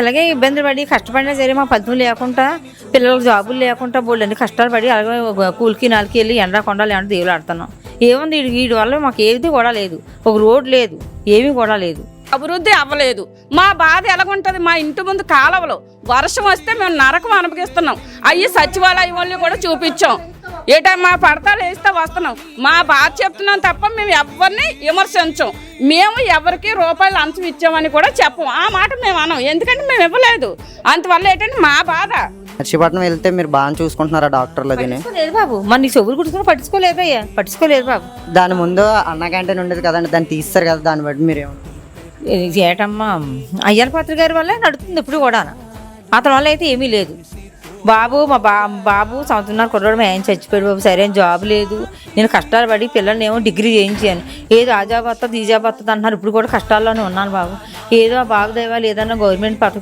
ఇలాగే ఇబ్బందులు పడి కష్టపడినా సరే మా ఫలితం లేకుండా పిల్లలకు జాబులు లేకుండా బోళ్ళని కష్టాలు పడి అలాగే కూలికి నాలుగు వెళ్ళి ఎండా కొండలు ఎండ దేవులు ఆడుతున్నాం. ఏముంది వీడి వల్ల మాకు ఏది కూడా లేదు, ఒక రోడ్ లేదు, ఏమీ కూడా లేదు, అభివృద్ధి అవ్వలేదు. మా బాధ ఎలాగుంటుంది, మా ఇంటి ముందు కాలువలు వర్షం వస్తే మేము నరకం అనుభవిస్తున్నాం. అయ్యి సచివాలయం వాళ్ళు కూడా చూపించాం, ఏ టైం మా పడతాలు వేస్తే వస్తున్నాం. మా బాధ చెప్తున్నాం తప్ప మేము ఎవరిని విమర్శించాం. మేము ఎవరికి రూపాయలు లంచం ఇచ్చామని కూడా చెప్పం. ఆ మాట మేము అనం, ఎందుకంటే మేము ఇవ్వలేదు. అందువల్ల ఏంటంటే మా బాధ. నర్సీపట్నం వెళ్తే మీరు బాగా చూసుకుంటున్నారా డాక్టర్లు? దీన్ని లేదు బాబు, మన నీ చెవులు కుట్టుకుని పట్టించుకోలేదయ్యా, పట్టించుకోలేదు బాబు. దాని ముందు అన్న క్యాంటీన్ ఉండేది కదండి, దాన్ని తీస్తారు కదా, దాన్ని బట్టి మీరు ఏటమ్మా అయ్యల పాత్ర గారి వల్ల నడుస్తుంది ఇప్పుడు కూడా, అతని వల్ల అయితే ఏమీ లేదు. బాబు మా బాబు సంవత్సరం కుర్రాడు మా ఆయన చచ్చిపోయాడు బాబు, సరైన జాబ్ లేదు. నేను కష్టాలు పడి పిల్లల్ని ఏమో డిగ్రీ చేయించాను, ఏదో ఆ జాబ్ వస్తుంది ఈ జాబ్ వస్తుంది అంటున్నారు. ఇప్పుడు కూడా కష్టాల్లోనే ఉన్నాను బాబు. ఏదో ఆ బాబు దైవాలు ఏదన్నా గవర్నమెంట్ పథకం